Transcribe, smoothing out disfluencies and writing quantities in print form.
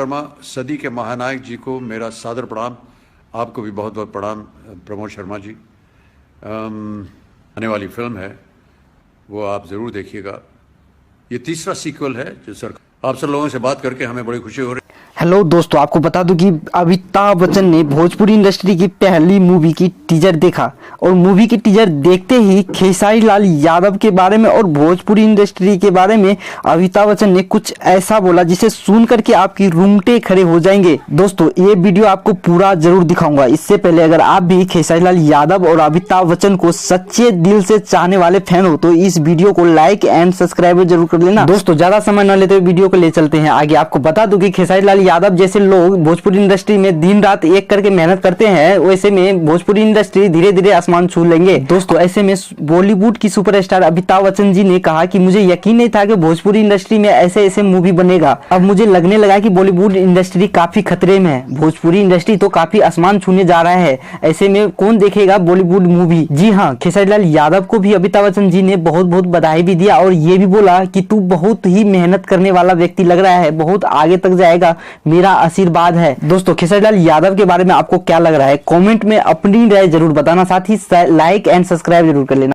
शर्मा सदी के महानायक जी को मेरा सादर प्रणाम। आपको भी बहुत बहुत प्रणाम प्रमोद शर्मा जी। आने वाली फिल्म है वो आप ज़रूर देखिएगा। ये तीसरा सीक्वल है जो सर आप सब लोगों से बात करके हमें बड़ी खुशी हो रही है। हेलो दोस्तों, आपको बता दूं कि अमिताभ बच्चन ने भोजपुरी इंडस्ट्री की पहली मूवी की टीजर देखा और मूवी की टीजर देखते ही खेसारी लाल यादव के बारे में और भोजपुरी इंडस्ट्री के बारे में अमिताभ बच्चन ने कुछ ऐसा बोला जिसे सुन करके आपकी रूंगटे खड़े हो जाएंगे। दोस्तों, ये वीडियो आपको पूरा जरूर दिखाऊंगा। इससे पहले अगर आप भी खेसारी लाल यादव और अमिताभ बच्चन को सच्चे दिल से चाहने वाले फैन हो तो इस वीडियो को लाइक एंड सब्सक्राइब जरूर कर लेना। दोस्तों, ज्यादा समय न लेते हुए वीडियो को ले चलते हैं आगे। आपको बता दूं कि खेसारी लाल यादव जैसे लोग भोजपुरी इंडस्ट्री में दिन रात एक करके मेहनत करते हैं, वैसे में भोजपुरी इंडस्ट्री धीरे धीरे आसमान छू लेंगे। दोस्तों, ऐसे में बॉलीवुड की सुपरस्टार अमिताभ बच्चन जी ने कहा कि मुझे यकीन नहीं था कि भोजपुरी इंडस्ट्री में ऐसे ऐसे मूवी बनेगा। अब मुझे लगने लगा कि बॉलीवुड इंडस्ट्री काफी खतरे में है, भोजपुरी इंडस्ट्री तो काफी आसमान छूने जा रहा है। ऐसे में कौन देखेगा बॉलीवुड मूवी। जी हाँ, खेसारी लाल यादव को भी अमिताभ बच्चन जी ने बहुत बहुत बधाई भी दिया और ये भी बोला कि तू बहुत ही मेहनत करने वाला व्यक्ति लग रहा है, बहुत आगे तक जाएगा, मेरा आशीर्वाद है। दोस्तों, खेसारी लाल यादव के बारे में आपको क्या लग रहा है कमेंट में अपनी राय जरूर बताना, साथ ही लाइक एंड सब्सक्राइब जरूर कर लेना।